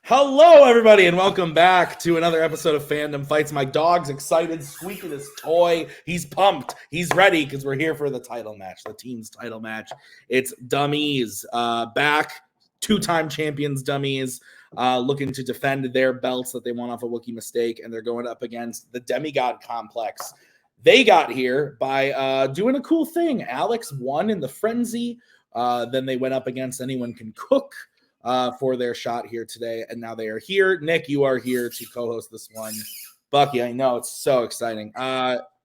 Hello, everybody, and welcome back to another episode of Fandom Fights. My dog's excited, squeaking his toy. He's pumped. He's ready because we're here for the title match, the team's title match. It's DUM-E's back, two-time champions DUM-E's, looking to defend their belts that they won off a Wookiee mistake, and they're going up against the Demigod complex. They got here by doing a cool thing. Alex won in the frenzy. Then they went up against Anyone Can Cook for their shot here today, and now they are here. Nick, you are here to co-host this one. Bucky, I know it's so exciting.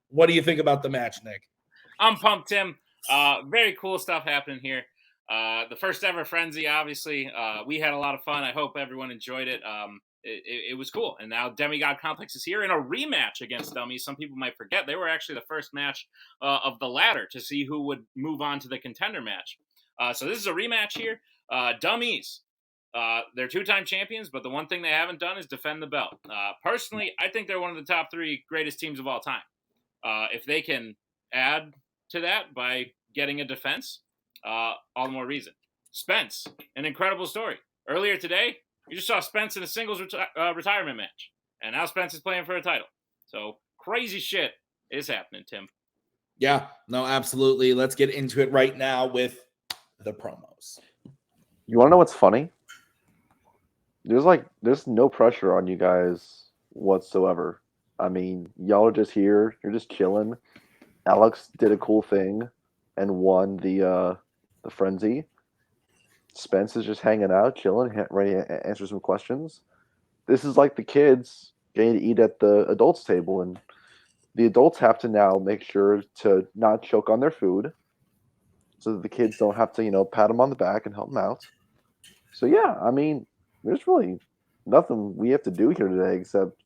What do you think about the match, Nick? I'm pumped, Tim. Very cool stuff happening here. The first ever frenzy, obviously. We had a lot of fun. I hope everyone enjoyed it. It was cool. And now Demigod Complex is here in a rematch against DUM-E. Some people might forget they were actually the first match of the ladder to see who would move on to the contender match. So this is a rematch here. DUM-E's. They're two-time champions, but the one thing they haven't done is defend the belt. Personally, I think they're one of the top three greatest teams of all time. If they can add to that by getting a defense, all the more reason. Spence, an incredible story. Earlier today, you just saw Spence in a singles retirement match, and now Spence is playing for a title. So crazy shit is happening, Tim. Yeah, no, absolutely. Let's get into it right now with the promos. You want to know what's funny? There's no pressure on you guys whatsoever. I mean, y'all are just here. You're just chilling. Alex did a cool thing and won the frenzy. Spence is just hanging out, chilling, ready to answer some questions. This is like the kids getting to eat at the adults' table, and the adults have to now make sure to not choke on their food, so that the kids don't have to, pat them on the back and help them out. So yeah, I mean, there's really nothing we have to do here today except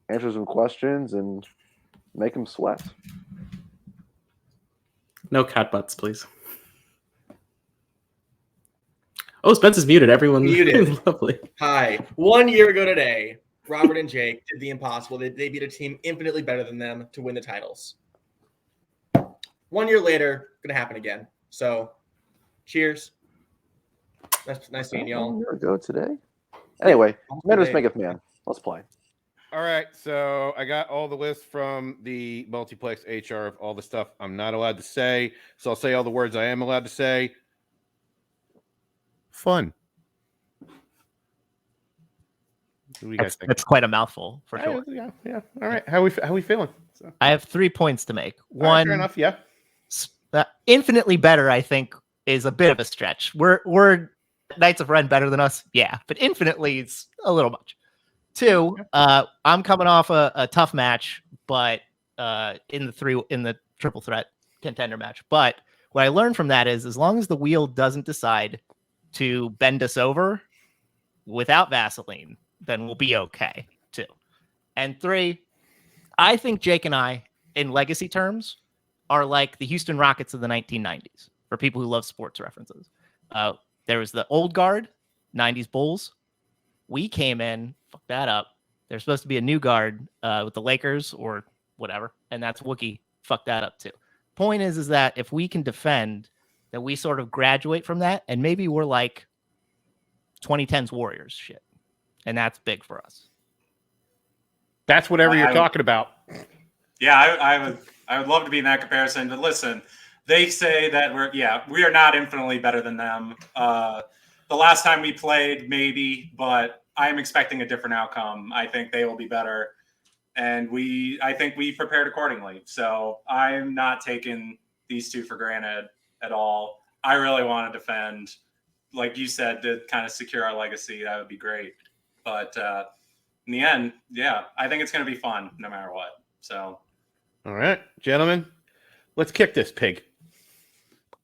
answer some questions and make them sweat. No cat butts, please. Oh, Spence is muted. Everyone muted. Lovely. Hi. 1 year ago today, Robert and Jake did the impossible. They beat a team infinitely better than them to win the titles. 1 year later, going to happen again. So, cheers. Nice meeting y'all. 1 year ago today. Anyway, Matters Maketh Man. Let's play. All right, so I got all the lists from the Multiplex HR of all the stuff I'm not allowed to say. So I'll say all the words I am allowed to say. Fun. What do you guys think? That's quite a mouthful, for sure. Yeah. All right, how we feeling? So. I have 3 points to make. One, right, fair enough. Yeah. Infinitely better, I think, is a bit of a stretch. We're Knights of Ren better than us, yeah, but infinitely it's a little much. 2, I'm coming off a tough match, but in the triple threat contender match. But what I learned from that is, as long as the wheel doesn't decide to bend us over without Vaseline, then we'll be okay too. And 3, I think Jake and I, in legacy terms, are like the Houston Rockets of the 1990s, for people who love sports references. There was the old guard, 90s Bulls. We came in, fucked that up. There's supposed to be a new guard with the Lakers or whatever, and that's Wookiee. Fucked that up too. Point is that if we can defend, that we sort of graduate from that, and maybe we're like 2010s Warriors shit, and that's big for us. That's whatever you're talking about. Yeah, I would love to be in that comparison. But listen, they say that we are not infinitely better than them. The last time we played, maybe, but I am expecting a different outcome. I think they will be better, and I think we prepared accordingly. So I'm not taking these two for granted at all. I really want to defend, like you said, to kind of secure our legacy. That would be great. But in the end, yeah, I think it's going to be fun no matter what. So, all right, gentlemen, let's kick this pig.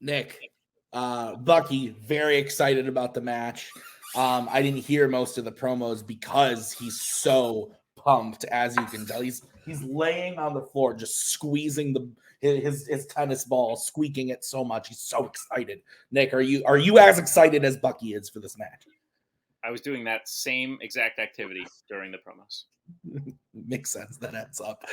Nick, Bucky, very excited about the match. I didn't hear most of the promos because he's so pumped, as you can tell. He's laying on the floor, just squeezing his tennis ball, squeaking it so much. He's so excited. Nick, are you as excited as Bucky is for this match? I was doing that same exact activity during the promos. Makes sense. That adds up.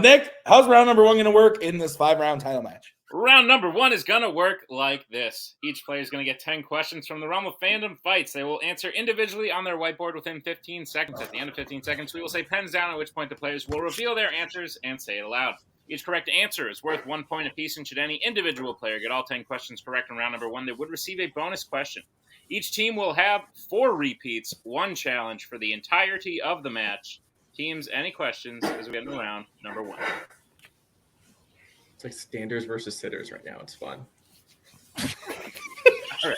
Nick, how's round number 1 going to work in this 5-round title match? Round number 1 is going to work like this. Each player is going to get 10 questions from the realm of fandom fights. They will answer individually on their whiteboard within 15 seconds. At the end of 15 seconds, we will say pens down, at which point the players will reveal their answers and say it aloud. Each correct answer is worth 1 point apiece, and should any individual player get all 10 questions correct in round number 1, they would receive a bonus question. Each team will have 4 repeats, 1 challenge for the entirety of the match. Teams, any questions as we get into round number 1? It's like standers versus sitters right now. It's fun. All right.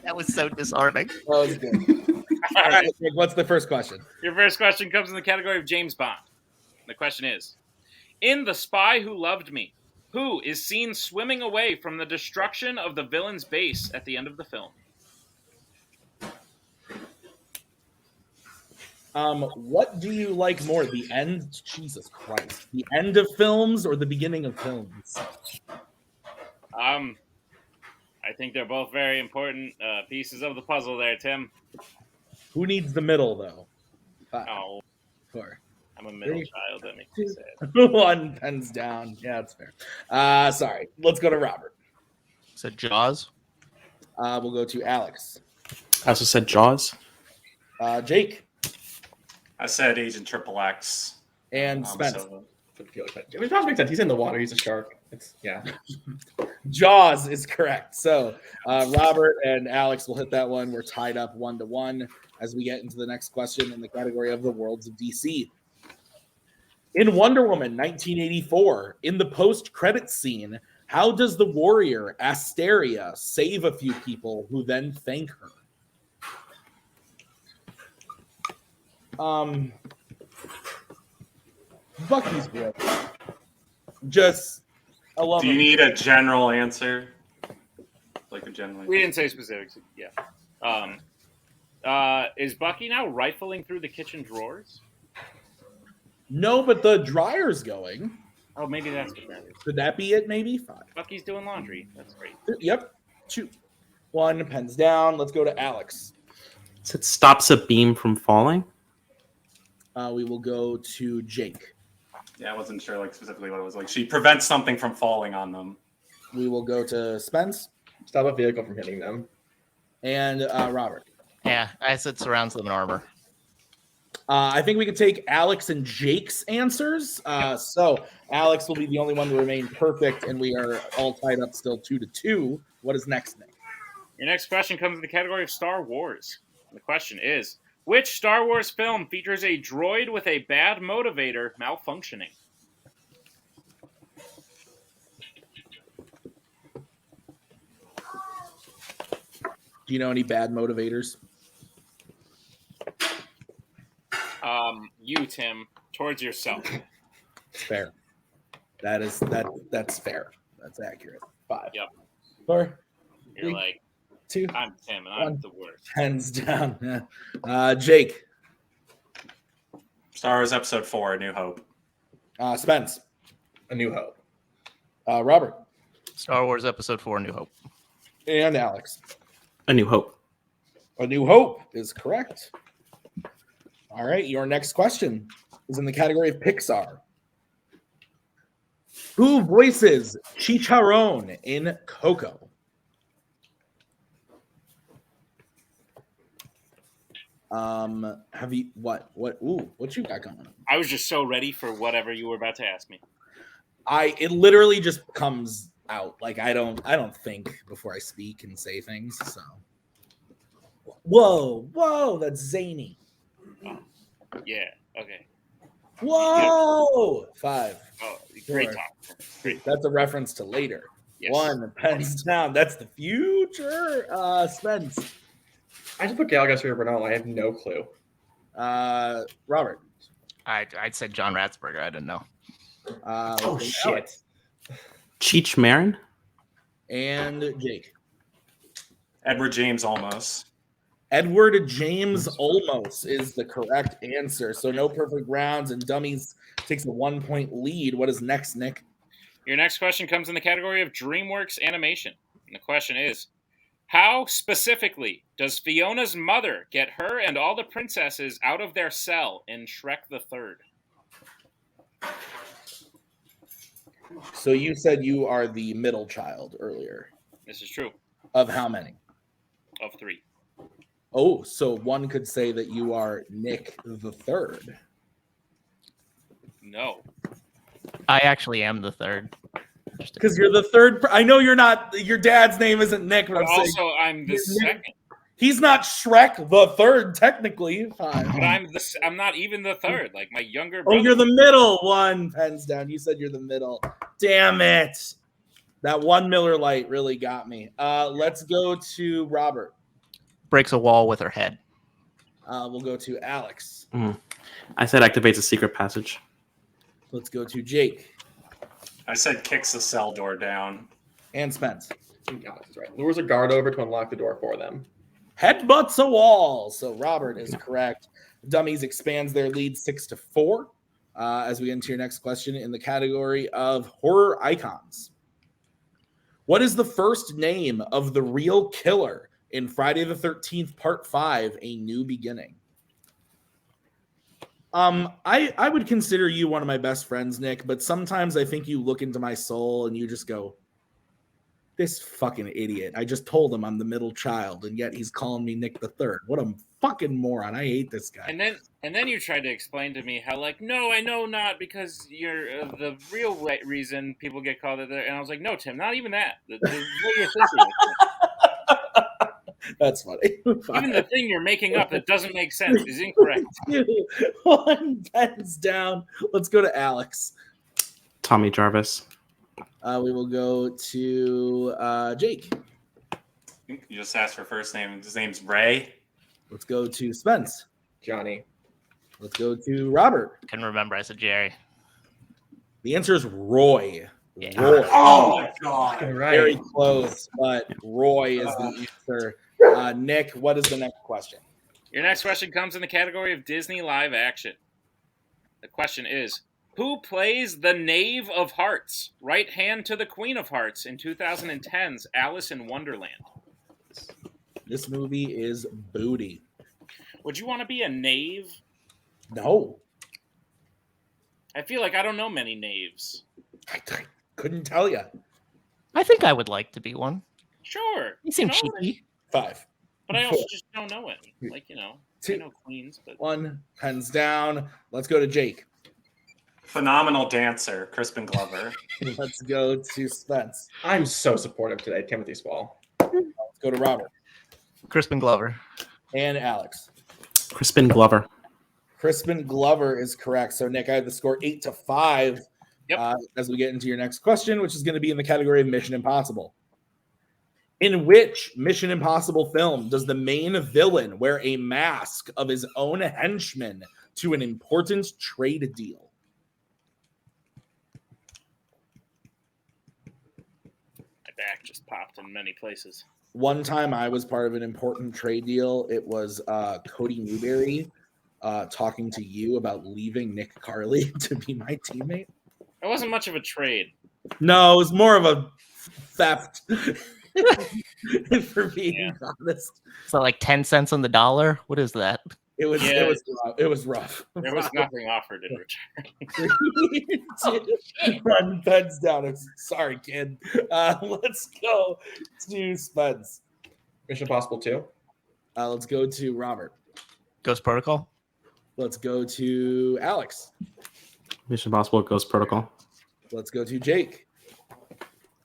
That was so disarming. That was good. All right, what's the first question? Your first question comes in the category of James Bond. The question is, in The Spy Who Loved Me, who is seen swimming away from the destruction of the villain's base at the end of the film? What do you like more, the end? Jesus Christ, the end of films or the beginning of films? I think they're both very important pieces of the puzzle there, Tim. Who needs the middle, though? 5, Oh, 4, I'm a middle 3, child. That makes me sad. 1, pens down. Yeah, that's fair. Sorry. Let's go to Robert. So Jaws. We'll go to Alex. I also said Jaws. Jake I said Agent Triple X. and Spence. So, I feel like that. I mean, Jaws makes sense. He's in the water. He's a shark. It's Jaws is correct. So Robert and Alex will hit that one. We're tied up 1-1 as we get into the next question in the category of the worlds of DC. In Wonder Woman 1984, in the post-credits scene, how does the warrior Asteria save a few people who then thank her? Bucky's great. I love do you him. need a general answer? Like a general We answer? didn't say specifics. Yeah. Is Bucky now rifling through the kitchen drawers? No, but the dryer's going. Oh, maybe that's what that is. Could that be it? Maybe 5. Bucky's doing laundry. That's great. Yep. 2, 1, pens down. Let's go to Alex. It stops a beam from falling. We will go to Jake. Yeah, I wasn't sure like specifically what it was like. She prevents something from falling on them. We will go to Spence stop a vehicle from hitting them. and Robert. Yeah, I said surrounds them in armor. I think we could take Alex and Jake's answers. So Alex will be the only one to remain perfect, and we are all tied up still 2-2. What is next, Nick? Your next question comes in the category of Star Wars. The question is, which Star Wars film features a droid with a bad motivator malfunctioning? Do you know any bad motivators? You, Tim, towards yourself. Fair. That's fair. That's accurate. 5. Yep. 4, You're 3, like, 2, I'm Tim, and I'm 1. the worst. Hands down. Jake. Star Wars Episode 4, A New Hope. Spence. A New Hope. Robert. Star Wars Episode 4, New Hope. And Alex. A New Hope. A New Hope is correct. All right, your next question is in the category of Pixar. Who voices Chicharron in Coco? Have you what you got going on? I was just so ready for whatever you were about to ask me. It literally just comes out. Like I don't think before I speak and say things. So whoa, that's zany. Oh, yeah. Okay. Whoa, 5. Oh, great 4. talk. Great. That's a reference to later. Yes. 1, pens down. That's the future. Spence. I just put Gal Garcia Bernal. I have no clue. Robert. I'd said John Ratzberger. I didn't know. Oh shit! Alex. Cheech Marin. And Jake. Edward James Olmos. Edward James Olmos is the correct answer. So no perfect rounds, and Dummies takes a 1-point lead. What is next, Nick? Your next question comes in the category of DreamWorks animation. And the question is, how specifically does Fiona's mother get her and all the princesses out of their cell in Shrek the Third? So you said you are the middle child earlier. This is true. Of how many? Of 3. Oh, so one could say that you are Nick the third. No. I actually am the third. Because you're the third. I know you're not. Your dad's name isn't Nick, but But I'm saying also, I'm the you're Nick. second. He's not Shrek the third, technically. Fine. But I'm not even the third. Like my younger Oh, brother. you're the middle one. Pens down. You said you're the middle. Damn it. That one Miller Lite really got me. Let's go to Robert. Breaks a wall with her head. We'll go to Alex. I said activates a secret passage. Let's go to Jake. I said kicks the cell door down. And Spence. Alex is right. Lures a guard over to unlock the door for them. Headbutts a wall. So Robert is correct. Dummies expands their lead 6-4. As we get into your next question in the category of horror icons. What is the first name of the real killer in Friday the 13th, Part 5, A New Beginning? I would consider you one of my best friends, Nick, but sometimes I think you look into my soul and you just go, this fucking idiot. I just told him I'm the middle child, and yet he's calling me Nick the third. What a fucking moron. I hate this guy. And then you tried to explain to me how, like, no, I know not, because you're the real reason people get called it. And I was like, no, Tim, not even that. The way you're thinking. That's funny. Even the thing you're making up that doesn't make sense is incorrect. 1 pens down. Let's go to Alex. Tommy Jarvis. We will go to Jake. You just asked for first name. His name's Ray. Let's go to Spence. Johnny. Let's go to Robert. Couldn't remember. I said Jerry. The answer is Roy. Yeah. Roy. Oh my god. Very close, but Roy is the answer. Nick, what is the next question? Your next question comes in the category of Disney live action. The question is, who plays the Knave of Hearts, right hand to the Queen of Hearts in 2010's Alice in Wonderland? This movie is booty. Would you want to be a knave? No. I feel like I don't know many knaves. I couldn't tell you. I think I would like to be one. Sure. You seem know, cheeky. 5. But I also 4. just don't know any. Like, I 2. know queens, but 1 pens down. Let's go to Jake. Phenomenal dancer, Crispin Glover. Let's go to Spence. I'm so supportive today, Timothy Swall. Let's go to Robert. Crispin Glover. And Alex. Crispin Glover. Crispin Glover is correct. So, Nick, I have the score 8-5. Yep. As we get into your next question, which is going to be in the category of Mission Impossible. In which Mission Impossible film does the main villain wear a mask of his own henchman to an important trade deal? my back just popped in many places. One time I was part of an important trade deal. It was Cody Newberry talking to you about leaving Nick Carley to be my teammate. It wasn't much of a trade. No, it was more of a theft. For being honest, So like 10 cents on the dollar. What is that? it was Yeah. it was rough. There was nothing offered in return. 1 pens down. Sorry, kid. Let's go to Spuds. Mission Impossible 2. Let's go to Robert. Ghost Protocol. Let's go to Alex. Mission Impossible Ghost Protocol. Let's go to Jake.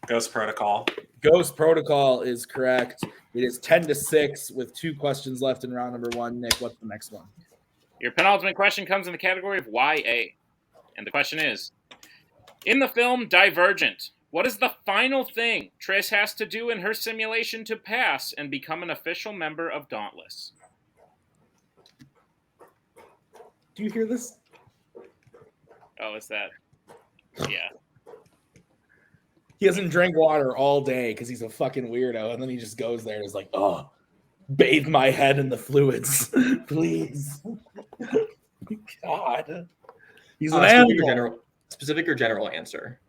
Ghost Protocol. Ghost Protocol is correct. It is 10-6 with 2 questions left in round number 1. Nick, what's the next one? Your penultimate question comes in the category of YA. And the question is, in the film Divergent, what is the final thing Trish has to do in her simulation to pass and become an official member of Dauntless? Do you hear this? Oh, is that? Yeah. He doesn't drink water all day because he's a fucking weirdo, and then he just goes there and is like, "Oh, bathe my head in the fluids, please." God, he's an animal. Specific or general answer?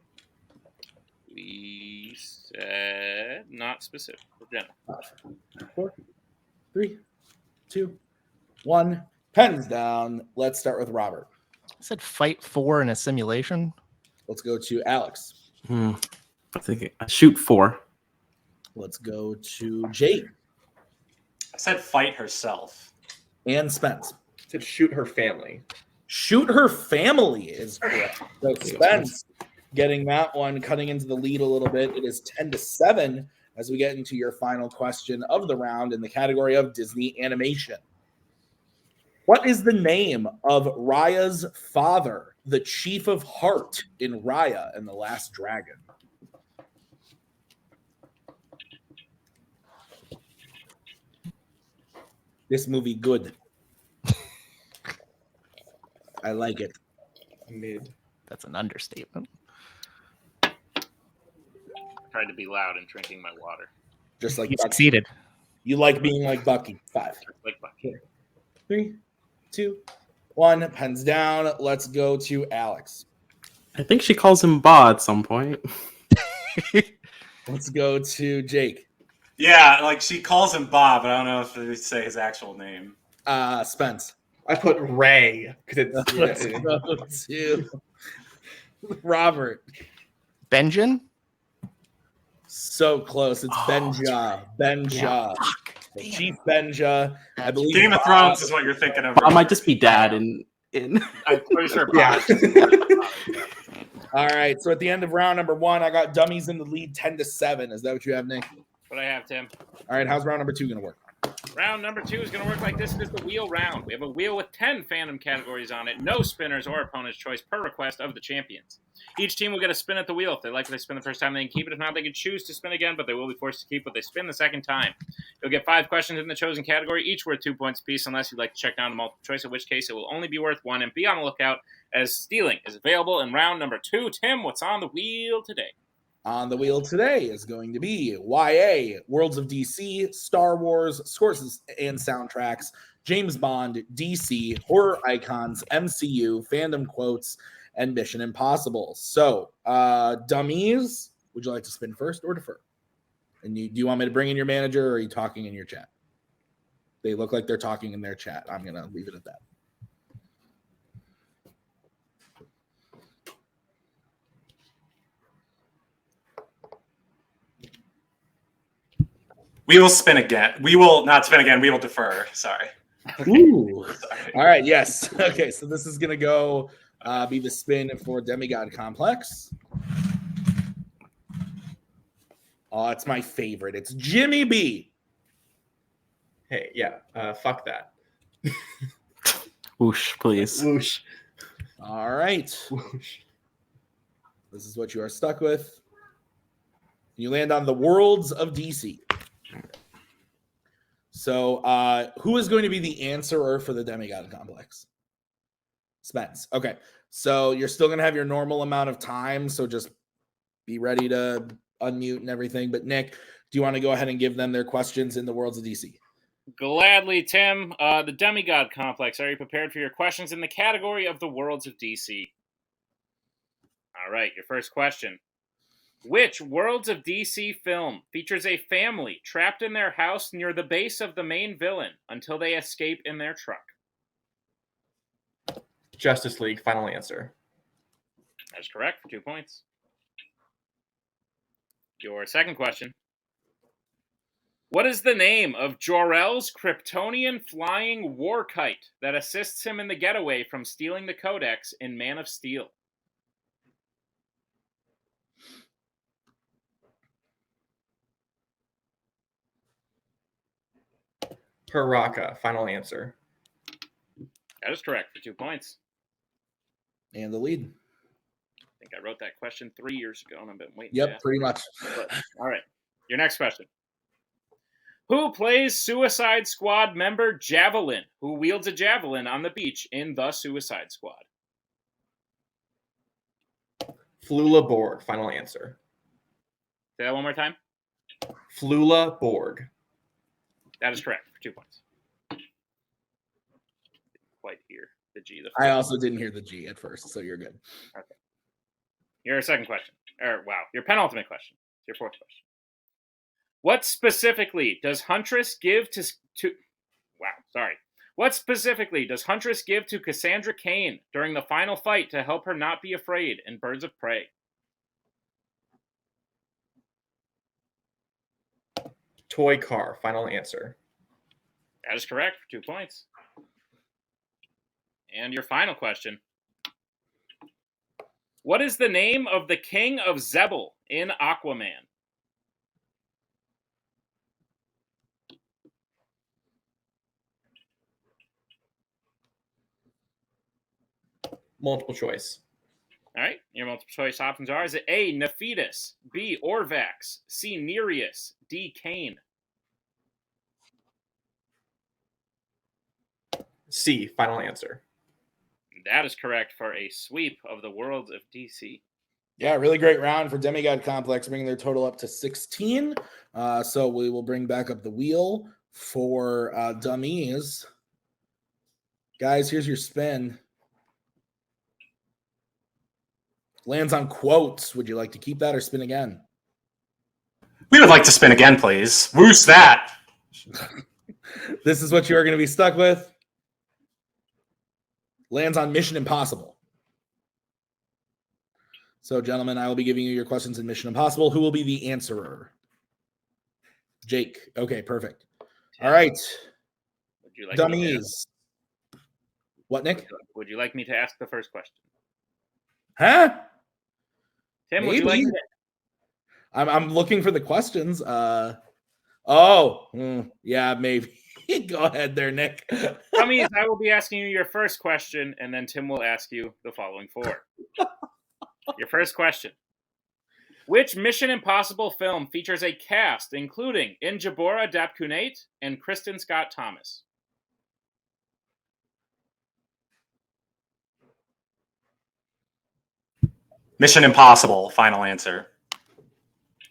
We said not specific. General. 4, 3, 2, 1. Pens down. Let's start with Robert. I said fight 4 in a simulation. Let's go to Alex. I think I shoot 4. Let's go to Jake I said fight herself. and Spence. To shoot her family. Shoot her family is correct. So Spence getting that one, cutting into the lead a little bit. It is 10-7 as we get into your final question of the round in the category of Disney animation. What is the name of Raya's father, the Chief of Heart in Raya and the Last Dragon? This movie good. I like it. Mid. That's an understatement. Tried to be loud and drinking my water. Just like You Bucky. succeeded. You like being like Bucky. 5, Like Bucky. 3, 2, 1. Pens down. Let's go to Alex. I think she calls him Ba at some point. Let's go to Jake. Yeah, like she calls him Bob, but I don't know if they say his actual name. Spence. I put Ray because Let's it's go to Robert. Benjamin? So close. It's Benja. Benja. The Chief Benja. I believe Game of Bob- Thrones is what you're thinking of. I might just be dad in I'm pretty sure. Yeah. All right. So at the end of round number 1, I got dummies in the lead 10-7. Is that what you have, Nick? What I have, Tim. All right. How's round number 2 going to work? Round number 2 is going to work like this. It is the wheel round. We have a wheel with 10 fandom categories on it. No spinners or opponent's choice per request of the champions. Each team will get a spin at the wheel. If they like what they spin the first time, they can keep it. If not, they can choose to spin again, but they will be forced to keep what they spin the second time. You'll get 5 questions in the chosen category, each worth 2 points apiece, unless you'd like to check down to multiple choice, in which case it will only be worth 1. And be on the lookout, as stealing is available in round number 2. Tim, what's on the wheel today? On the wheel today is going to be YA, Worlds of DC, Star Wars, scores and soundtracks, James Bond, DC, horror icons, MCU, fandom quotes, and Mission Impossible. So, dummies, would you like to spin first or defer? And do you want me to bring in your manager, or are you talking in your chat? They look like they're talking in their chat. I'm going to leave it at that. We will spin again. We will not spin again. We will defer. Sorry. Ooh. Sorry. All right. Yes. Okay. So this is going to go be the spin for Demigod Complex. Oh, it's my favorite. It's Jimmy B. Hey, yeah. Fuck that. Whoosh, please. Whoosh. All right. Whoosh. This is what you are stuck with. You land on the Worlds of DC. So, who is going to be the answerer for the Demigod Complex? Spence. Okay. So, you're still going to have your normal amount of time. So, just be ready to unmute and everything. But, Nick, do you want to go ahead and give them their questions in the Worlds of DC? Gladly, Tim. The Demigod Complex. Are you prepared for your questions in the category of the Worlds of DC? All right, your first question. Which Worlds of DC film features a family trapped in their house near the base of the main villain until they escape in their truck? Justice League, final answer. That is correct for 2 points. Your second question. What is the name of Jor-El's Kryptonian flying war kite that assists him in the getaway from stealing the Codex in Man of Steel? Paraka, final answer. That is correct for 2 points. And the lead. I think I wrote that question 3 years ago, and I've been waiting. Yep, pretty much. All right. Your next question. Who plays Suicide Squad member Javelin, who wields a javelin on the beach in The Suicide Squad? Flula Borg, final answer. Say that one more time. Flula Borg. That is correct for 2 points. Didn't quite hear the G. I also didn't hear the G at first, so you're good. Okay. Your second question. Your penultimate question. Your fourth question. What specifically does Huntress give to What specifically does Huntress give to Cassandra Cain during the final fight to help her not be afraid in Birds of Prey? toy car. Final answer. That is correct for 2 points. And your final question. What is the name of the king of Zebel in Aquaman? Multiple choice. All right, your multiple choice options are: is it A, Nephitus, B, Orvax, C, Nereus, D, Cain? C. Final answer. That is correct for a sweep of the worlds of DC. Yeah, really great round for Demigod Complex, bringing their total up to 16. So we will bring back up the wheel for dummies. Guys, here's your spin. Lands on quotes. Would you like to keep that or spin again? We would like to spin again, please. Who's that? This is what you are going to be stuck with. Lands on Mission Impossible. So, gentlemen, I will be giving you your questions in Mission Impossible. Who will be the answerer? Jake. Okay, perfect. All right. Would you like Dummies. What, Nick? Would you like me to ask the first question? Huh? Tim, Maybe. would you like me to... I'm looking for the questions. Yeah, maybe. Go ahead there, Nick. Dummies, I will be asking you your first question, and then Tim will ask you the following 4. Your first question. Which Mission Impossible film features a cast including Injabora Dapkunate and Kristen Scott Thomas? Mission Impossible. Final answer.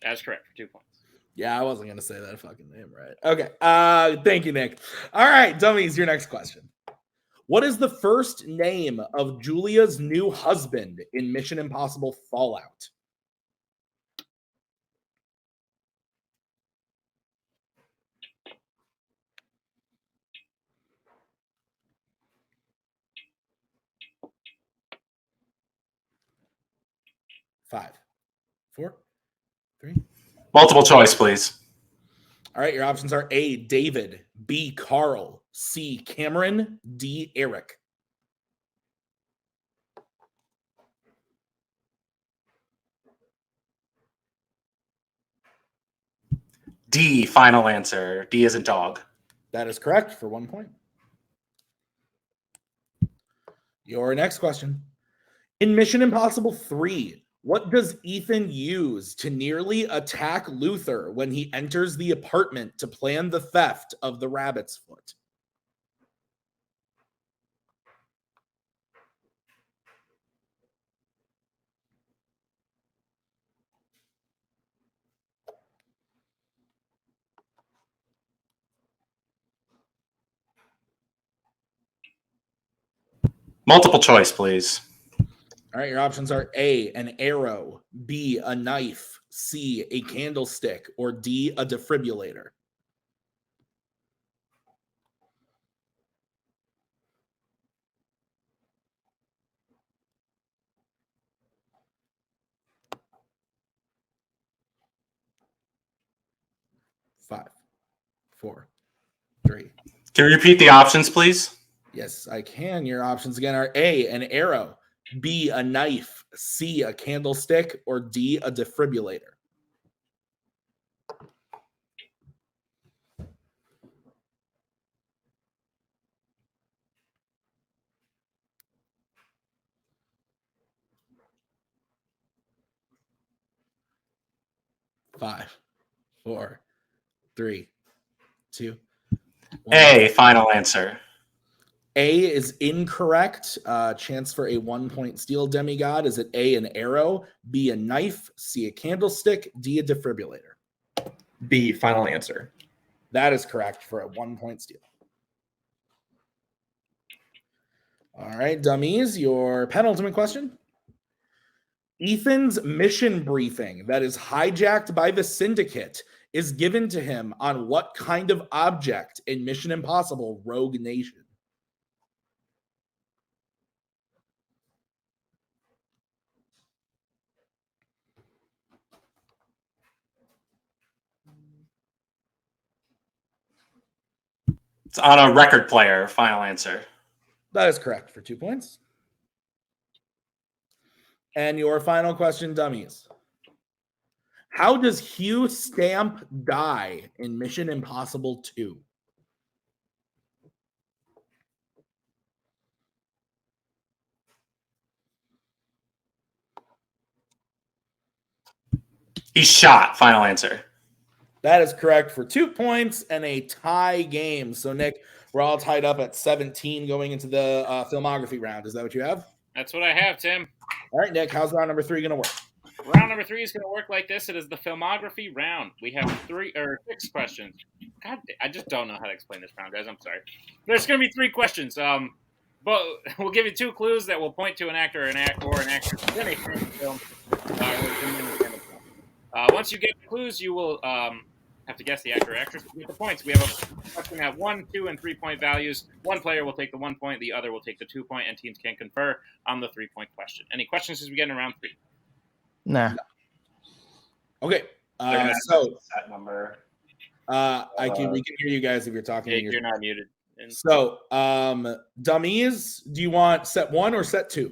That's correct for 2 points. Yeah, I wasn't gonna say that fucking name right. Okay. Thank you, Nick. All right, dummies, your next question. What is the first name of Julia's new husband in Mission Impossible Fallout? Five, 4, 3. Multiple choice, please. All right, your options are A, David, B, Carl, C, Cameron, D, Eric. D. Final answer. D is a dog. That is correct for 1 point. Your next question. In Mission Impossible 3, what does Ethan use to nearly attack Luther when he enters the apartment to plan the theft of the rabbit's foot? Multiple choice, please. All right, your options are A, an arrow, B, a knife, C, a candlestick, or D, a defibrillator. Five, 4, 3. Can you repeat the options, please? Yes, I can. Your options again are A, an arrow, B, a knife, C, a candlestick, or D, a defibrillator. Five, 4, 3, 2, 1. A. Final answer. A is incorrect. Chance for a 1-point steal, Demigod. Is it A, an arrow, B, a knife, C, a candlestick, D, a defibrillator? B. Final answer. That is correct for a 1-point steal. All right, dummies, your penultimate question. Ethan's mission briefing that is hijacked by the Syndicate is given to him on what kind of object in Mission Impossible Rogue Nation? It's on a record player. Final answer. That is correct for 2 points. And your final question, dummies. How does Hugh Stamp die in Mission Impossible 2? He's shot. Final answer. That is correct for 2 points and a tie game. So, Nick, we're all tied up at 17 going into the filmography round. Is that what you have? That's what I have, Tim. All right, Nick, how's round number 3 going to work? Round number 3 is going to work like this. It is the filmography round. We have 6 questions. God, I just don't know how to explain this round, guys. I'm sorry. There's going to be 3 questions. But we'll give you 2 clues that will point to an actor or an actress in a film. Once you get the clues, you will have to guess the actor or actress to get the points. We have a question at 1, 2, and 3 point values. One player will take the 1 point, the other will take the 2 point, and teams can confer on the 3 point question. Any questions as we get in round 3? Nah. Okay. So set number. We can hear you guys if you're talking. Jake, you're not muted. So, dummies, do you want set 1 or set 2?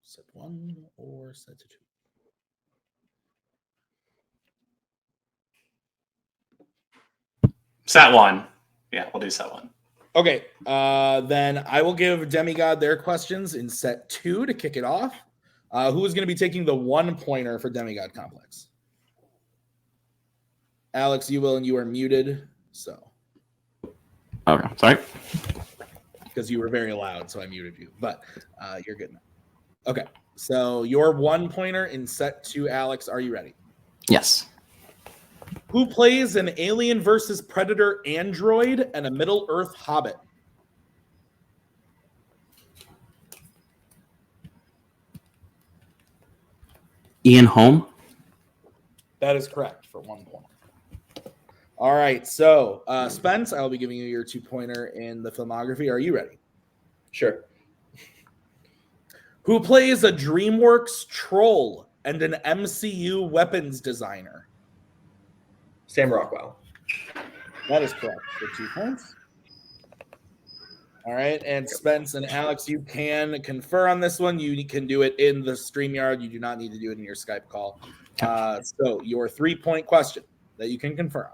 Set 1 or set 2? Set 1. Yeah, we'll do set 1. Okay. Then I will give Demigod their questions in set 2 to kick it off. Who is going to be taking the 1 pointer for Demigod Complex? Alex, you will, and you are muted. So, Okay, sorry. because you were very loud, so I muted you. But you're good now. Okay. So your 1 pointer in set 2, Alex. Are you ready? Yes. Who plays an Alien versus Predator android and a Middle Earth hobbit? Ian Holm. That is correct for 1 point. All right. So, Spence, I'll be giving you your 2 pointer in the filmography. Are you ready? Sure. Who plays a DreamWorks troll and an MCU weapons designer? Sam Rockwell. That is correct for 2 points. All right. And Spence and Alex, you can confer on this one. You can do it in the StreamYard. You do not need to do it in your Skype call. So your 3 point question that you can confer on.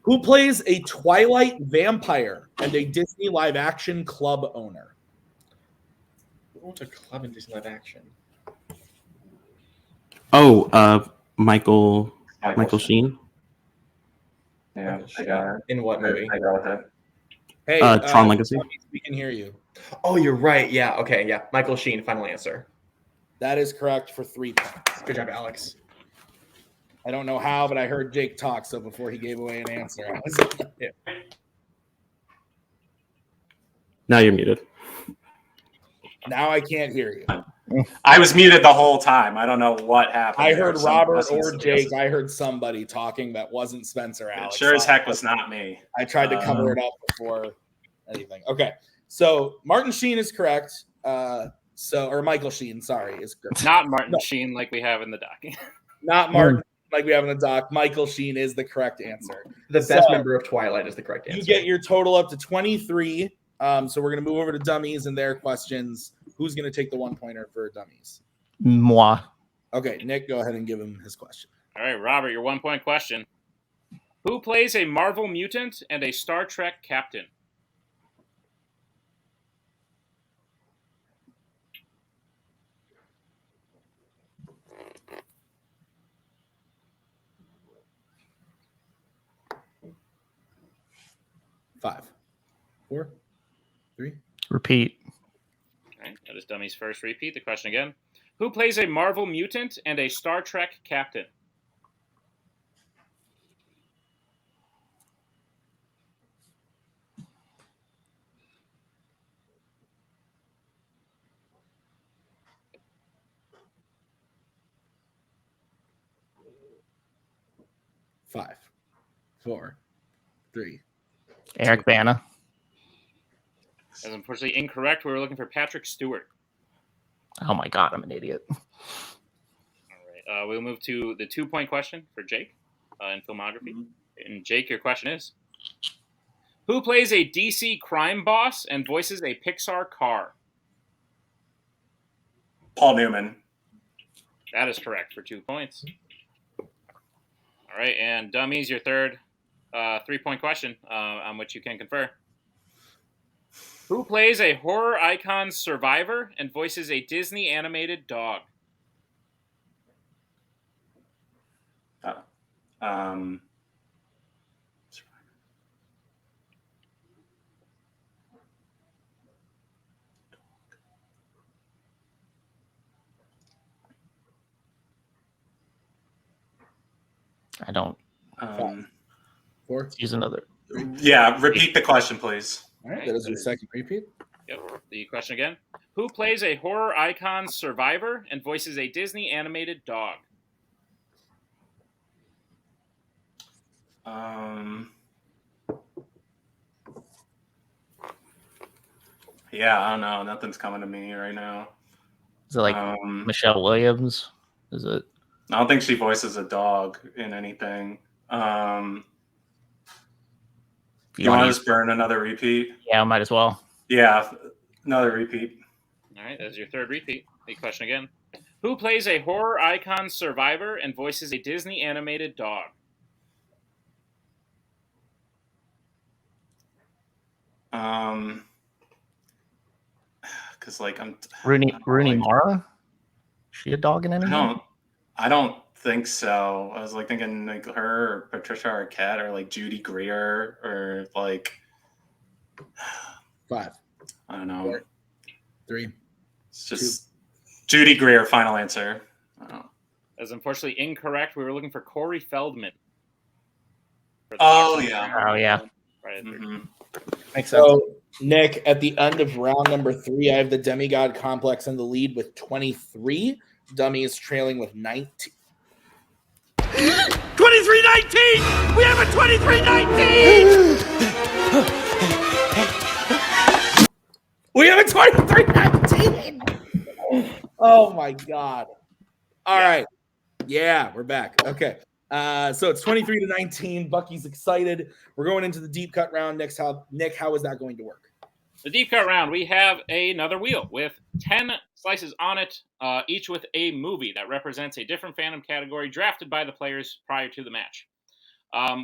Who plays a Twilight vampire and a Disney live action club owner? What's a club in Disney live action? Oh, Michael Sheen. Yeah, I got it. In what movie? I got it. Hey, Tron Legacy. We can hear you. Oh, you're right. Yeah. Okay. Yeah. Michael Sheen. Final answer. That is correct for 3 points. Good job, Alex. I don't know how, but I heard Jake talk, so before he gave away an answer, I was Yeah. Now you're muted. now I can't hear you. I was muted the whole time. I don't know what happened. I heard Some Robert person or said Jake. yes. I heard somebody talking that wasn't Spencer It Alex. sure as heck was not me. I tried to cover it up before anything. Okay, so Martin Sheen is correct. Or Michael Sheen, sorry, is correct. Not Martin Sheen like we have in the doc. Not Martin like we have in the doc. Michael Sheen is the correct answer. The best member of Twilight is the correct answer. You get your total up to 23. So we're going to move over to dummies and their questions. Who's going to take the 1 pointer for dummies? Moi. Okay, Nick, go ahead and give him his question. All right, Robert, your 1 point question. Who plays a Marvel mutant and a Star Trek captain? Five, 4, 3. Repeat. All right, that is Dummy's first repeat. The question again. Who plays a Marvel mutant and a Star Trek captain? Five, 4, 3. Eric Bana. That is unfortunately incorrect. We were looking for Patrick Stewart. Oh my God, I'm an idiot. We'll move to the 2-point question for Jake in filmography. And Jake, your question is: who plays a DC crime boss and voices a Pixar car? Paul Newman. That is correct for 2 points. All right, and Dummies, your third 3-point question on which you can confer. Who plays a horror icon survivor and voices a Disney animated dog? I don't. 4. Use another. Yeah, repeat the question, please. All right, that is your second repeat. Yep. The question again. Who plays a horror icon survivor and voices a Disney animated dog? Yeah, I don't know. Nothing's coming to me right now. Is it like Michelle Williams? Is it? I don't think she voices a dog in anything. You want to just burn another repeat? Yeah, I might as well. Yeah, another repeat. All right, that's your third repeat. The question again. Who plays a horror icon survivor and voices a Disney animated dog? Because like I'm Rooney Mara? Is she a dog in anything? I don't think so. I was like thinking like her or Patricia Arquette or like Judy Greer or like 5. I don't know. 4, 3. It's just 2. Judy Greer. Final answer. That's unfortunately incorrect. We were looking for Corey Feldman. Oh yeah. Right. Makes sense. So, Nick, at the end of round number 3, I have the Demigod Complex in the lead with 23. Dummy is trailing with 19. 23-19! We have a 23-19! We have a 23-19! Oh my God. All right. Yeah, we're back. Okay. So it's 23-19. Bucky's excited. We're going into the deep cut round. Nick, how is that going to work? The deep cut round, we have another wheel with 10 slices on it, each with a movie that represents a different fandom category drafted by the players prior to the match.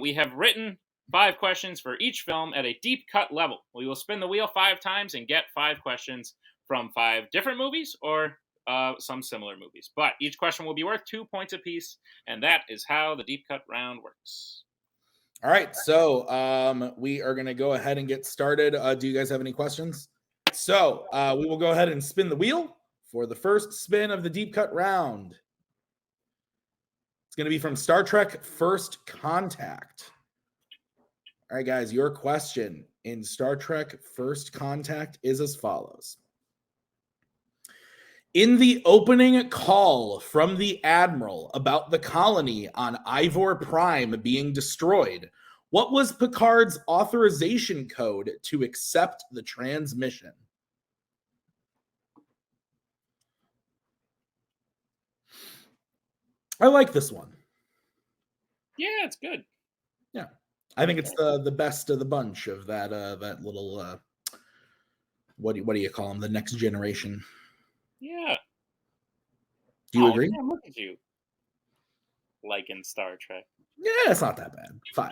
We have written 5 questions for each film at a deep cut level. We will spin the wheel 5 times and get 5 questions from 5 different movies or some similar movies. But each question will be worth 2 points apiece, and that is how the deep cut round works. All right, so we are going to go ahead and get started. Do you guys have any questions? So we will go ahead and spin the wheel for the first spin of the deep cut round. It's going to be from Star Trek First Contact. All right, guys, your question in Star Trek First Contact is as follows. In the opening call from the Admiral about the colony on Ivor Prime being destroyed, what was Picard's authorization code to accept the transmission? I like this one. Yeah, it's good. Yeah. I think it's the best of the bunch of that that little what do you call them? The next generation. Yeah. Do you agree? Yeah, look at you. Like in Star Trek. Yeah, it's not that bad. 5.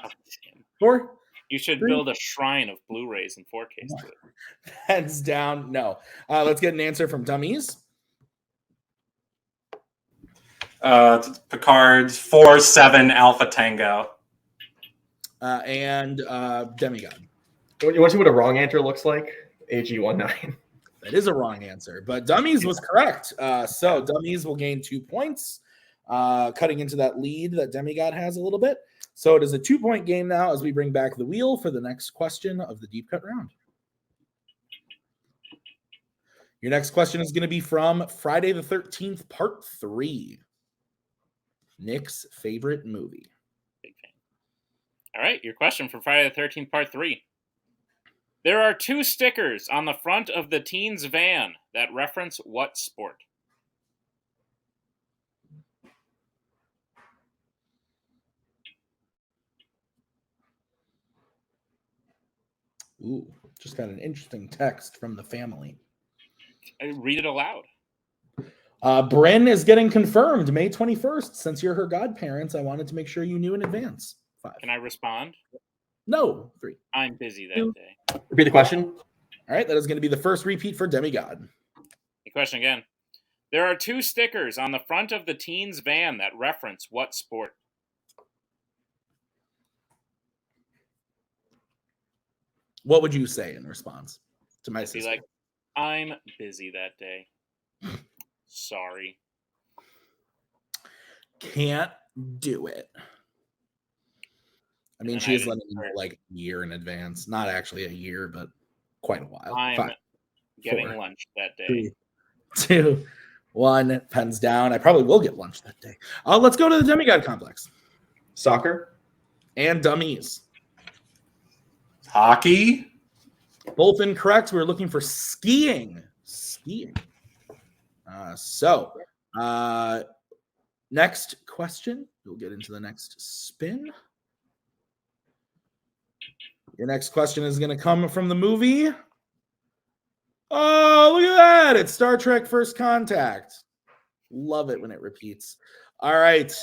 4. You should 3. build a shrine of Blu-rays and 4Ks to it. Hands down, no. Let's get an answer from Dummies. Picard's 4-7 Alpha Tango. And Demigod. You want to see what a wrong answer looks like? AG19. That is a wrong answer, but Dummies was correct. So Dummies will gain 2 points, cutting into that lead that Demigod has a little bit. So it is a 2-point game now as we bring back the wheel for the next question of the deep cut round. Your next question is going to be from Friday the 13th, Part 3. Nick's favorite movie. Big fan. All right, your question for Friday the 13th, Part 3. There are 2 stickers on the front of the teen's van that reference what sport? Ooh, just got an interesting text from the family. Read it aloud. Bryn is getting confirmed May 21st. Since you're her godparents, I wanted to make sure you knew in advance. 5. Can I respond? No. 3. I'm busy that 2. day. Repeat the question. All right, that is going to be the first repeat for Demigod. The question again. There are 2 stickers on the front of the teen's van that reference what sport? What would you say in response to my sister? Be like, I'm busy that day. Sorry. Can't do it. I mean, And she I is didn't letting me know like a year in advance. Not actually a year, but quite a while. I'm 5, getting 4, lunch that day. 3, 2, 1. Pens down. I probably will get lunch that day. Let's go to the Demigod complex. Soccer. And dummies. Hockey. Both incorrect. We're looking for skiing. Skiing. Next question. We'll get into the next spin. Your next question is going to come from the movie. Oh, look at that. It's Star Trek First Contact. Love it when it repeats. All right.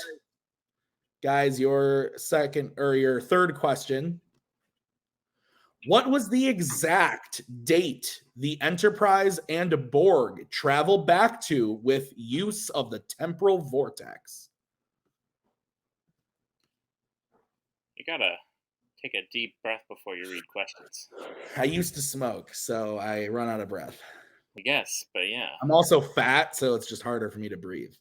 Guys, your third question. What was the exact date the Enterprise and Borg travel back to with use of the temporal vortex? You gotta take a deep breath before you read questions. I used to smoke, so I run out of breath. I guess, but yeah. I'm also fat, so it's just harder for me to breathe.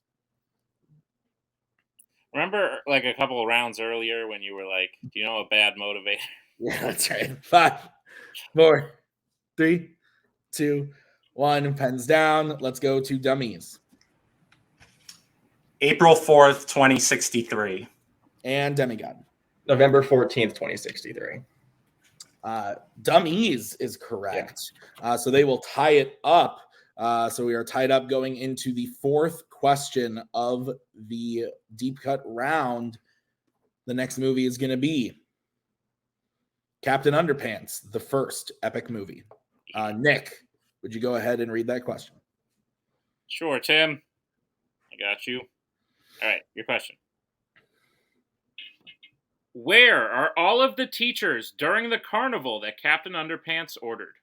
Remember, like a couple of rounds earlier when you were like, do you know a bad motivator? Yeah, that's right. 5, 4, 3, 2, 1. Pens down. Let's go to dummies. April 4th, 2063. And Demigod. November 14th, 2063. Dummies is correct. Yeah. So they will tie it up. So we are tied up going into the fourth question of the deep cut round. The next movie is going to be Captain Underpants, the first epic movie. Nick, would you go ahead and read that question? Sure, Tim. I got you. All right, your question. Where are all of the teachers during the carnival that Captain Underpants ordered?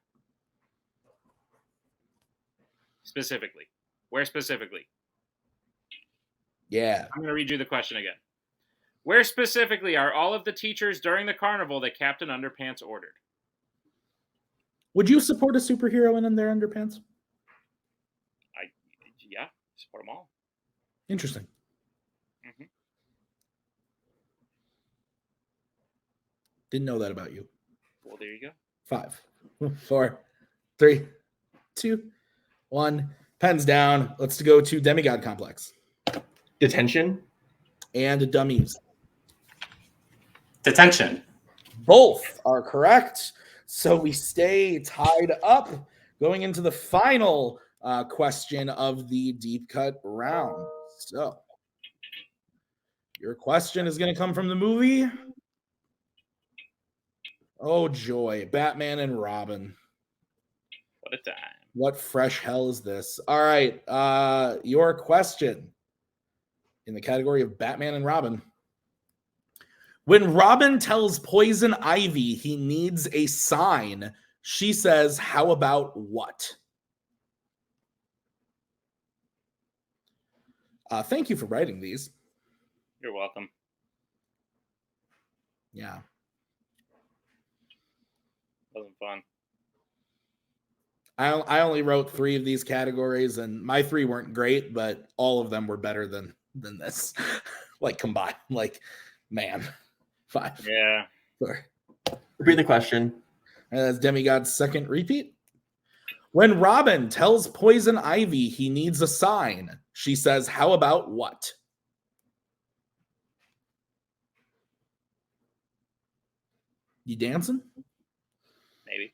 Specifically. Where specifically? Yeah. I'm going to read you the question again. Where specifically are all of the teachers during the carnival that Captain Underpants ordered? Would you support a superhero in their underpants? Yeah, support them all. Interesting. Mm-hmm. Didn't know that about you. Well, there you go. 5, 4, 3, 2, 1. Pens down. Let's go to Demigod Complex. Detention. And dummies. Detention. Both are correct. So we stay tied up going into the final question of the deep cut round. So your question is going to come from the movie. Oh, joy. Batman and Robin. What a time. What fresh hell is this? All right. Your question in the category of Batman and Robin. When Robin tells Poison Ivy he needs a sign, she says, how about what? Thank you for writing these. You're welcome. Yeah. Wasn't fun. I only wrote 3 of these categories, and my 3 weren't great, but all of them were better than this. Like combined. Like, man. 5. Yeah. 4. Repeat the question. And that's Demigod's second repeat. When Robin tells Poison Ivy he needs a sign, she says, how about what? You dancing? Maybe.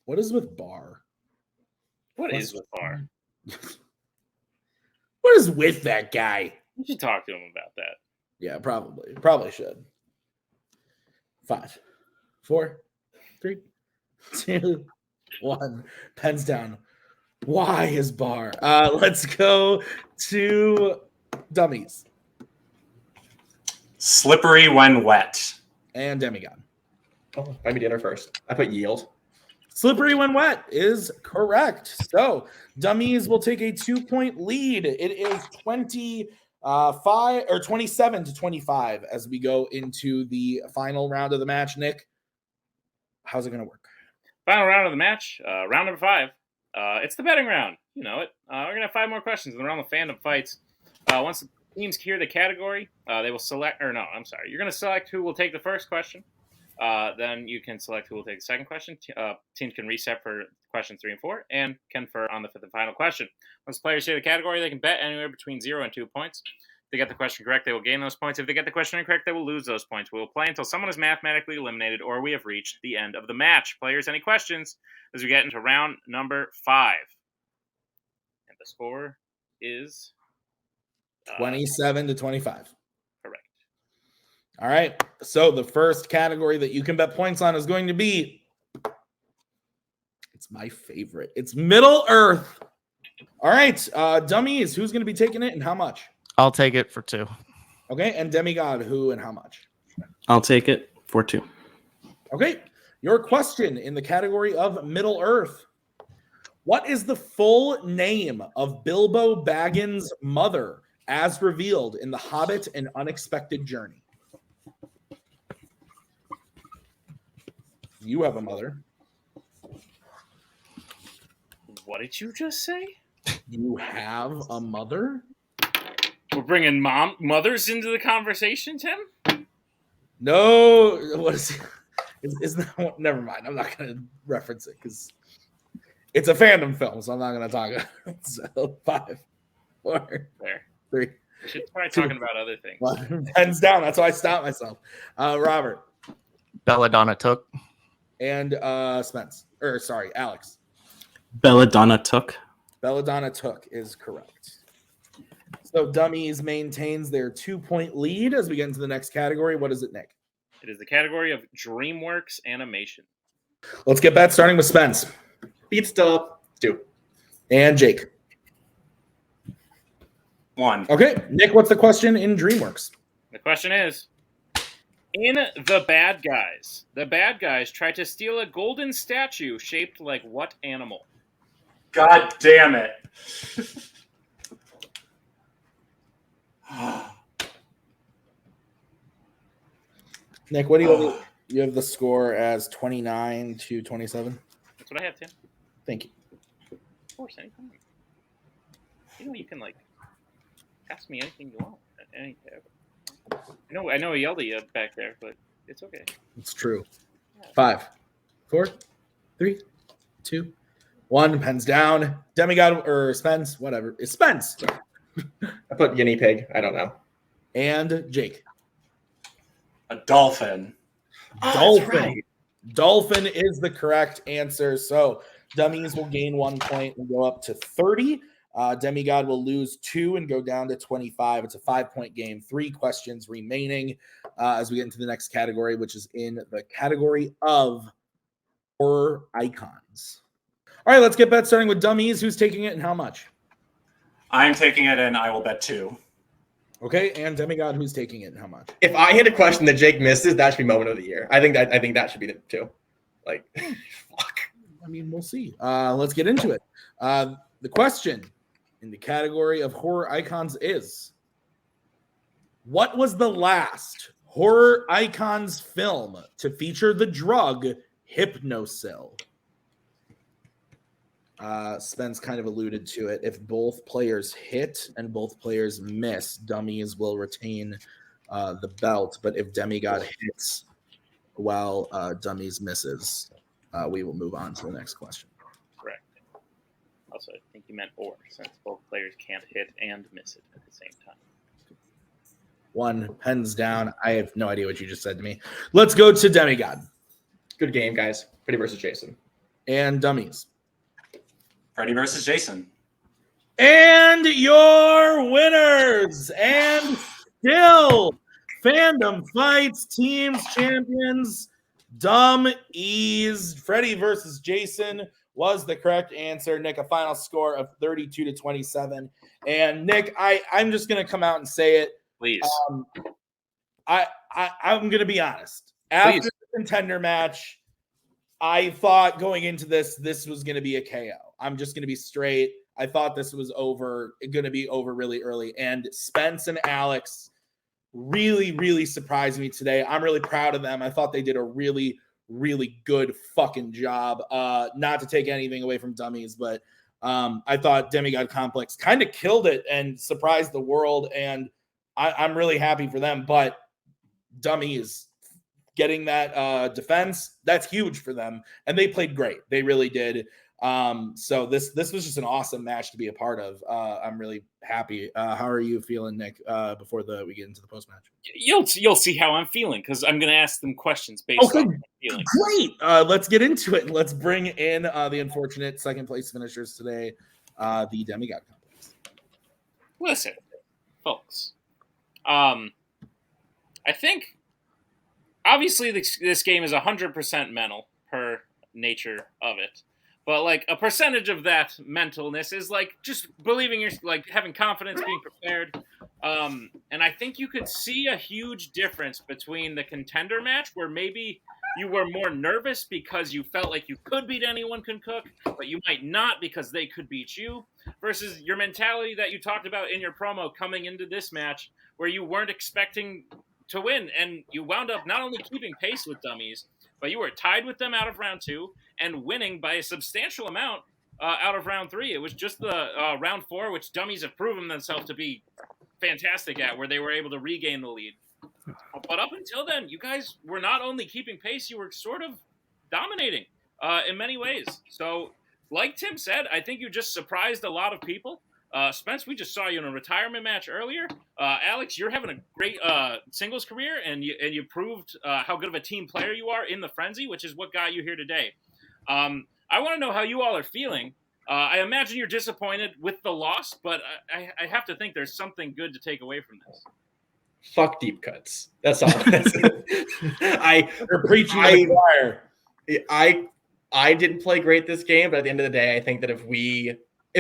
What is with bar? What is with bar? What is with that guy? You should talk to him about that. Yeah, probably. Probably should. 5, 4, 3, 2, 1. Pens down. Why is bar? Let's go to dummies. Slippery when wet. And Demigod. Oh, buy me dinner first. I put yield. Slippery when wet is correct. So dummies will take a 2-point lead. It is 27 to 25 as we go into the final round of the match. Nick, how's it going to work? Final round of the match, round number 5. It's the betting round. You know it. We're going to have 5 more questions in the round of Fandom fights. Once the teams hear the category, they will select, or no, I'm sorry. You're going to select who will take the first question. Then you can select who will take the second question. Teams can reset for questions 3 and 4 and confer on the 5th and final question. Once players say the category, they can bet anywhere between 0 and 2 points. If they get the question correct, they will gain those points. If they get the question incorrect, they will lose those points. We will play until someone is mathematically eliminated or we have reached the end of the match. Players, any questions as we get into round number 5? And the score is 27 to 25. Correct. All right. So the first category that you can bet points on is going to be, it's my favorite. It's Middle Earth. All right. Dummies, who's going to be taking it and how much? I'll take it for 2. Okay. And Demigod, who and how much? I'll take it for 2. Okay. Your question in the category of Middle Earth. What is the full name of Bilbo Baggins' mother as revealed in The Hobbit: An Unexpected Journey? You have a mother. What did you just say? You have a mother? We're bringing mothers into the conversation, Tim? No. What is that? Never mind. I'm not going to reference it because it's a fandom film, so I'm not going to talk about it. So 5, 4, There. 3. We should try talking about other things. 1. Pens down. That's why I stopped myself. Robert. Belladonna took. And Alex. Belladonna took. Belladonna took is correct. So Dummies maintains their 2-point lead as we get into the next category. What is it, Nick? It is the category of DreamWorks animation. Let's get back starting with Spence. Beat stop. 2. And Jake. 1. Okay. Nick, what's the question in DreamWorks? The question is, in The Bad Guys try to steal a golden statue shaped like what animal? God damn it. Nick, what do you have? You have the score as 29 to 27? That's what I have, Tim. Thank you. Of course, anytime. You know, you can, ask me anything you want. I know I yelled at you back there, but it's okay. It's true. 5, 4, 3, 2, 1. Pens down. Demigod or Spence, whatever. It's Spence. I put guinea pig. I don't know. And Jake. A dolphin. Dolphin. Right. Dolphin is the correct answer. So Dummies will gain 1 point and go up to 30. Demigod will lose 2 and go down to 25. It's a 5-point game. 3 questions remaining as we get into the next category, which is in the category of horror icons. All right, let's get bet starting with Dummies. Who's taking it and how much? I'm taking it and I will bet 2. Okay, and Demigod, who's taking it and how much? If I hit a question that Jake misses, that should be moment of the year. I think that should be the 2. Fuck. I mean, we'll see. Let's get into it. The question in the category of horror icons is, what was the last horror icons film to feature the drug Hypnosil? Spence kind of alluded to it. If both players hit and both players miss, Dummies will retain the belt. But if Demigod hits while Dummies misses, we will move on to the next question. Correct. Also, I think you meant or, since both players can't hit and miss it at the same time. 1, pens down. I have no idea what you just said to me. Let's go to Demigod. Good game, guys. Freddy versus Jason. And Dummies. Freddy versus Jason. And your winners, and still Fandom Fights Teams Champions. DUM-E's Freddie versus Jason was the correct answer. Nick, a final score of 32-27. And Nick, I'm just gonna come out and say it. Please. I'm gonna be honest. After the contender match, I thought going into this was gonna be a KO. I'm just gonna be straight. I thought this was gonna be over really early. And Spence and Alex really, really surprised me today. I'm really proud of them. I thought they did a really, really good fucking job. Not to take anything away from Dummies, but I thought Demigod Complex kind of killed it and surprised the world. And I'm really happy for them. But Dummy is getting that defense. That's huge for them. And they played great. They really did. So this was just an awesome match to be a part of. I'm really happy. How are you feeling, Nick, before we get into the post match? You'll see how I'm feeling because I'm going to ask them questions based on my feelings. Great. Let's get into it. Let's bring in the unfortunate second place finishers today, the Demigod Complex. Listen, folks. I think obviously this game is 100% mental per nature of it. But like a percentage of that mentalness is like just believing you're like having confidence, being prepared. And I think you could see a huge difference between the contender match where maybe you were more nervous because you felt like you could beat anyone can cook, but you might not because they could beat you, versus your mentality that you talked about in your promo coming into this match where you weren't expecting to win. And you wound up not only keeping pace with Dummies, but you were tied with them out of round 2 and winning by a substantial amount out of round 3. It was just the round 4, which Dummies have proven themselves to be fantastic at, where they were able to regain the lead. But up until then, you guys were not only keeping pace, you were sort of dominating in many ways. So, like Tim said, I think you just surprised a lot of people. Spence, we just saw you in a retirement match earlier. Alex, you're having a great singles career, and you proved how good of a team player you are in the Frenzy, which is what got you here today. I want to know how you all are feeling. I imagine you're disappointed with the loss, but I have to think there's something good to take away from this. Fuck deep cuts. That's all. You're preaching to the choir. I didn't play great this game, but at the end of the day, I think that if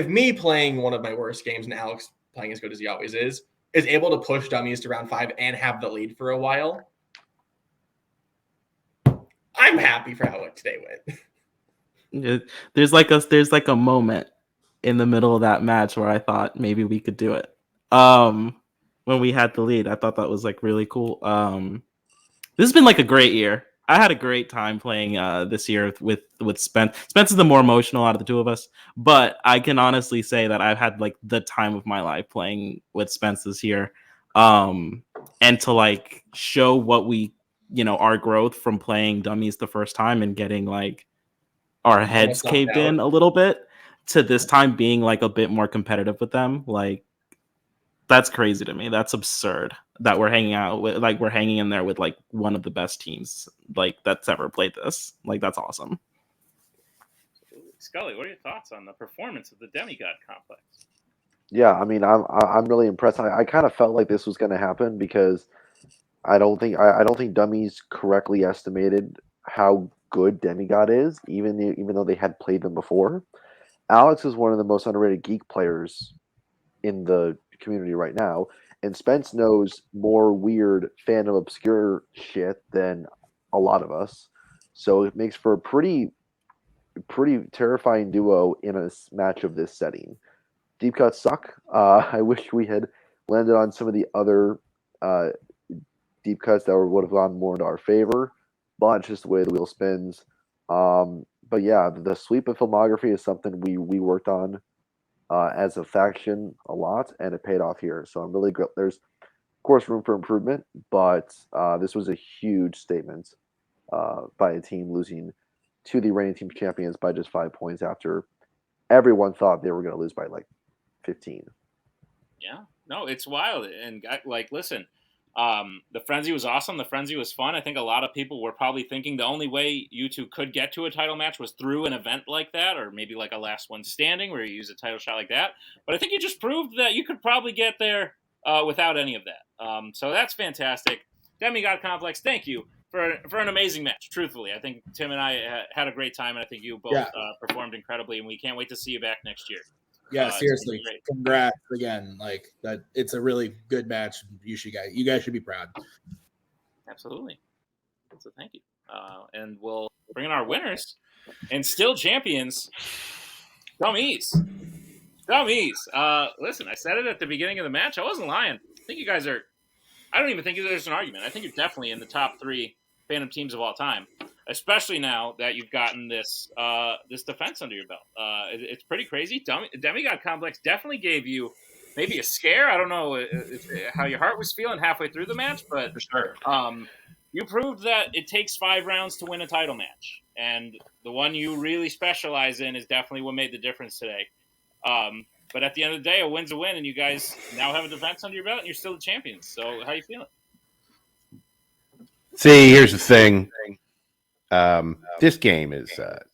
me playing one of my worst games and Alex playing as good as he always is able to push Dummies to round 5 and have the lead for a while, I'm happy for how today went. There's like a moment in the middle of that match where I thought maybe we could do it. When we had the lead, I thought that was like really cool. This has been like a great year. I had a great time playing this year with Spence. Spence is the more emotional out of the two of us, but I can honestly say that I've had like the time of my life playing with Spence this year. And to like show what our growth from playing Dummies the first time and getting like our heads caved in a little bit to this time being like a bit more competitive with them. Like, that's crazy to me. That's absurd that we're hanging out with, like, we're hanging in there with like one of the best teams like that's ever played this. Like, that's awesome. Scully, what are your thoughts on the performance of the Demigod Complex? Yeah, I mean, I'm really impressed. I kind of felt like this was going to happen because I don't think Dummies correctly estimated how good Demigod is, even though they had played them before. Alex is one of the most underrated geek players in the community right now, and Spence knows more weird fandom obscure shit than a lot of us, so it makes for a pretty terrifying duo in a match of this setting. Deep cuts suck. I wish we had landed on some of the other deep cuts that would have gone more into our favor, but it's just the way the wheel spins. But yeah, the sweep of Filmography is something we worked on as a faction a lot, and it paid off here. So I'm really good. There's, of course, room for improvement, but this was a huge statement by a team losing to the reigning team champions by just 5 points after everyone thought they were going to lose by like 15. Yeah, no, it's wild. And like, listen, the Frenzy was awesome. The Frenzy was fun. I think a lot of people were probably thinking the only way you two could get to a title match was through an event like that, or maybe like a last one standing where you use a title shot like that. But I think you just proved that you could probably get there without any of that. So that's fantastic. Demigod Complex, thank you for an amazing match. Truthfully, I think Tim and I had a great time, and I think you both performed incredibly, and we can't wait to see you back next year. Yeah, seriously, congrats again. Like that, it's a really good match. You guys should be proud. Absolutely. So thank you, and we'll bring in our winners and still champions. DUM-E's. Listen, I said it at the beginning of the match. I wasn't lying. I think you guys are. I don't even think there's an argument. I think you're definitely in the top 3 Fandom teams of all time, especially now that you've gotten this this defense under your belt. It's pretty crazy. Demigod Complex definitely gave you maybe a scare. I don't know how your heart was feeling halfway through the match, but For sure. You proved that it takes 5 rounds to win a title match, and the one you really specialize in is definitely what made the difference today. But at the end of the day, a win's a win, and you guys now have a defense under your belt, and you're still the champions. So how you feeling? See, here's the thing. This game is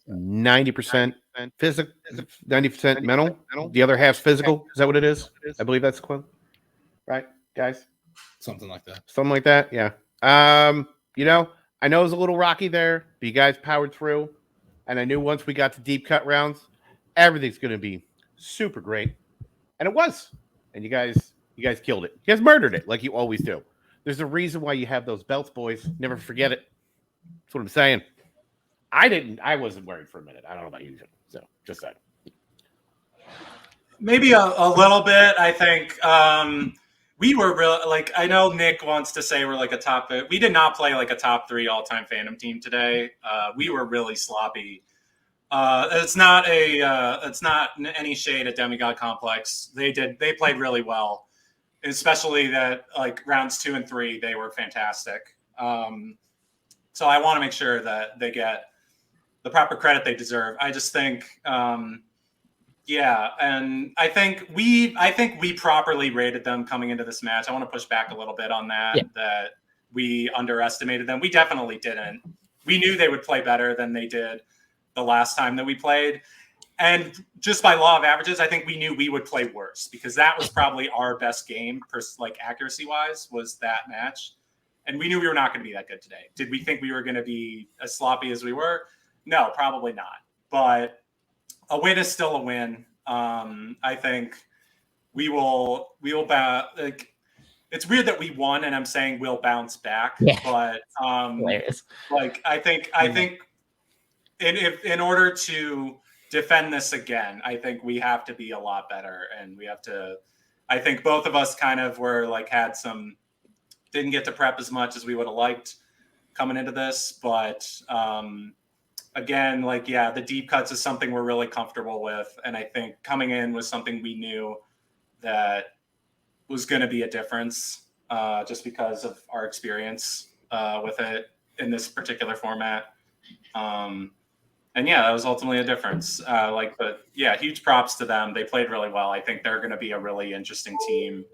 90% physical, 90% mental. The other half's physical. Is that what it is? I believe that's the quote. Right, guys? Something like that. Something like that, yeah. You know, I know it was a little rocky there, but you guys powered through. And I knew once we got to deep cut rounds, everything's going to be super great. And it was. And you guys killed it. You guys murdered it like you always do. There's a reason why you have those belts, boys. Never forget it. That's what I'm saying. I wasn't worried for a minute. I don't know about you. So just that. Maybe a little bit. I think we were real. Like, I know Nick wants to say we're like a top. We did not play like a top 3 all-time Fandom team today. We were really sloppy. It's not any shade at Demigod Complex. They played really well, especially that like rounds 2 and 3 they were fantastic. So I want to make sure that they get the proper credit they deserve. I just think, yeah, and I think we properly rated them coming into this match. I want to push back a little bit on that. Yeah. That we underestimated them. We definitely didn't. We knew they would play better than they did the last time that we played. And just by law of averages, I think we knew we would play worse because that was probably our best game, like accuracy-wise, was that match. And we knew we were not going to be that good today. Did we think we were going to be as sloppy as we were? No, probably not. But a win is still a win. I think we'll like. It's weird that we won, and I'm saying we'll bounce back. Yeah. But like I think in order to defend this again, I think we have to be a lot better, and we have to. I think both of us kind of were like didn't get to prep as much as we would have liked coming into this, but again, like, yeah, the deep cuts is something we're really comfortable with. And I think coming in was something we knew that was going to be a difference just because of our experience with it in this particular format. And yeah, that was ultimately a difference. But yeah, huge props to them. They played really well. I think they're going to be a really interesting team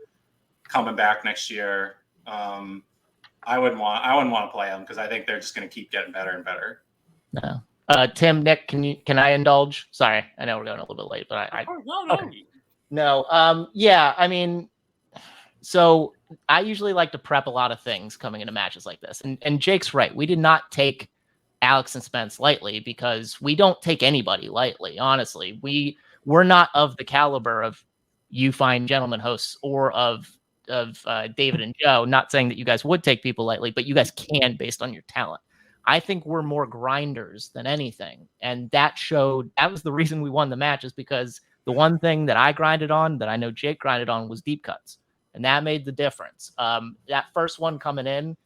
coming back next year. I wouldn't want to play them because I think they're just going to keep getting better and better. No. Tim, Nick, can I indulge? Sorry, I know we're going a little bit late, but No. Yeah, I mean, so I usually like to prep a lot of things coming into matches like this, and Jake's right. We did not take Alex and Spence lightly because we don't take anybody lightly. Honestly, we're not of the caliber of you fine gentlemen hosts or of David and Joe. Not saying that you guys would take people lightly, but you guys can based on your talent. I think we're more grinders than anything. And that was the reason we won the match, is because the one thing that I grinded on, that I know Jake grinded on, was deep cuts. And that made the difference. That first one coming in,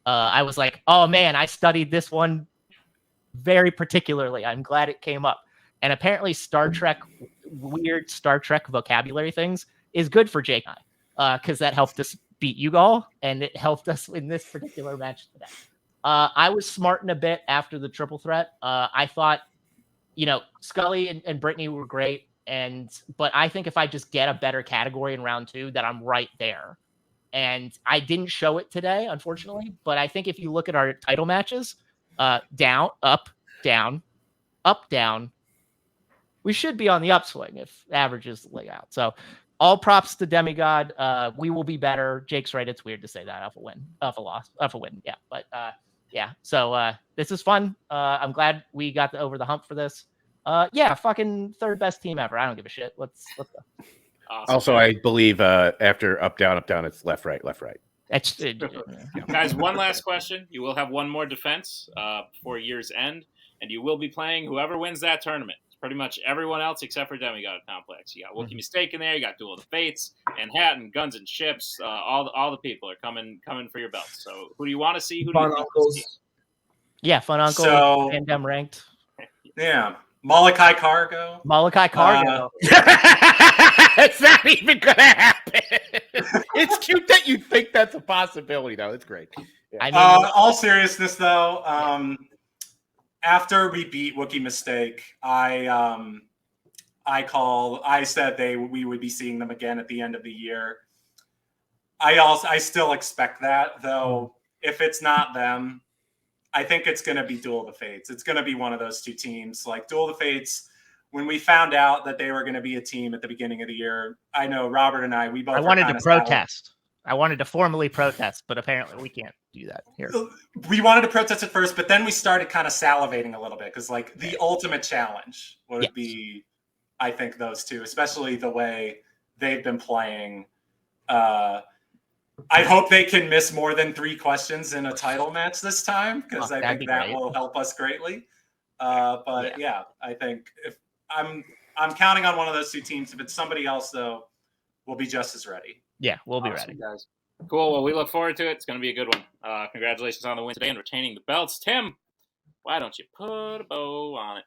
I was like, oh man, I studied this one very particularly. I'm glad it came up. And apparently weird Star Trek vocabulary things is good for Jake and I, because that helped us beat you all, and it helped us in this particular match today. I was smarting a bit after the triple threat. I thought, Scully and Brittany were great, but I think if I just get a better category in round 2, that I'm right there. And I didn't show it today, unfortunately, but I think if you look at our title matches, down, up, down, up, down, we should be on the upswing if averages lay out. So all props to Demigod. We will be better. Jake's right. It's weird to say that off a win. Yeah, but yeah. So this is fun. I'm glad we got over the hump for this. Yeah, fucking third best team ever. I don't give a shit. Let's go. Awesome. Also, I believe after up down, it's left right. That's Guys, one last question. You will have one more defense before year's end, and you will be playing whoever wins that tournament. It's pretty much everyone else except for Demigod Complex. You got Wookiee Mistake in there. You got Duel of the Fates, Manhattan, Guns and Ships. All the people are coming for your belts. So who do you want to see? Who do you see? Yeah, Fun Uncle. So- Fandom ranked. Yeah. Molokai Cargo. Molokai Cargo. It's not even gonna happen. It's cute that you think that's a possibility, though. It's great. Yeah. I mean, All seriousness, though, after we beat Wookiee Mistake, I said we would be seeing them again at the end of the year. I still expect that, though. If it's not them, I think it's going to be Duel of the Fates. It's going to be one of those two teams. Like Duel of the Fates, when we found out that they were going to be a team at the beginning of the year, I know Robert and we both. I wanted to protest. I wanted to formally protest, but apparently we can't do that here. We wanted to protest at first, but then we started kind of salivating a little bit because, like, the ultimate challenge would be, I think, those two, especially the way they've been playing. I hope they can miss more than 3 questions in a title match this time because I think that will help us greatly. But yeah, I think if I'm counting on one of those two teams. If it's somebody else, though, we'll be just as ready. Yeah, we'll be ready. Guys. Cool. Well, we look forward to it. It's going to be a good one. Congratulations on the win today and retaining the belts. Tim, why don't you put a bow on it?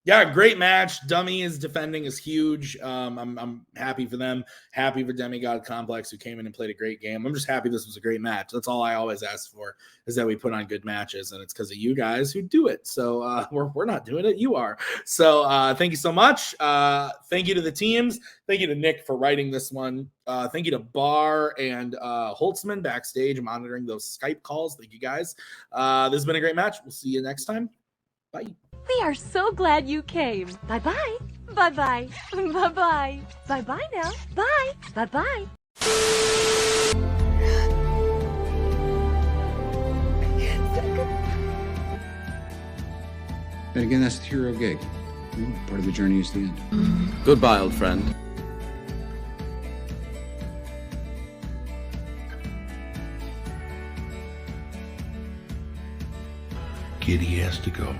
Yeah, great match. DUM-E is defending is huge. I'm happy for them. Happy for Demigod Complex, who came in and played a great game. I'm just happy this was a great match. That's all I always ask for, is that we put on good matches, and it's because of you guys who do it. So we're not doing it. You are. So thank you so much. Thank you to the teams. Thank you to Nick for writing this one. Thank you to Barr and Holtzman backstage monitoring those Skype calls. Thank you, guys. This has been a great match. We'll see you next time. Bye. We are so glad you came. Bye-bye. Bye-bye. Bye-bye. Bye-bye now. Bye. Bye-bye. But again, that's the hero gig. Part of the journey is the end. Goodbye, old friend. Kitty has to go.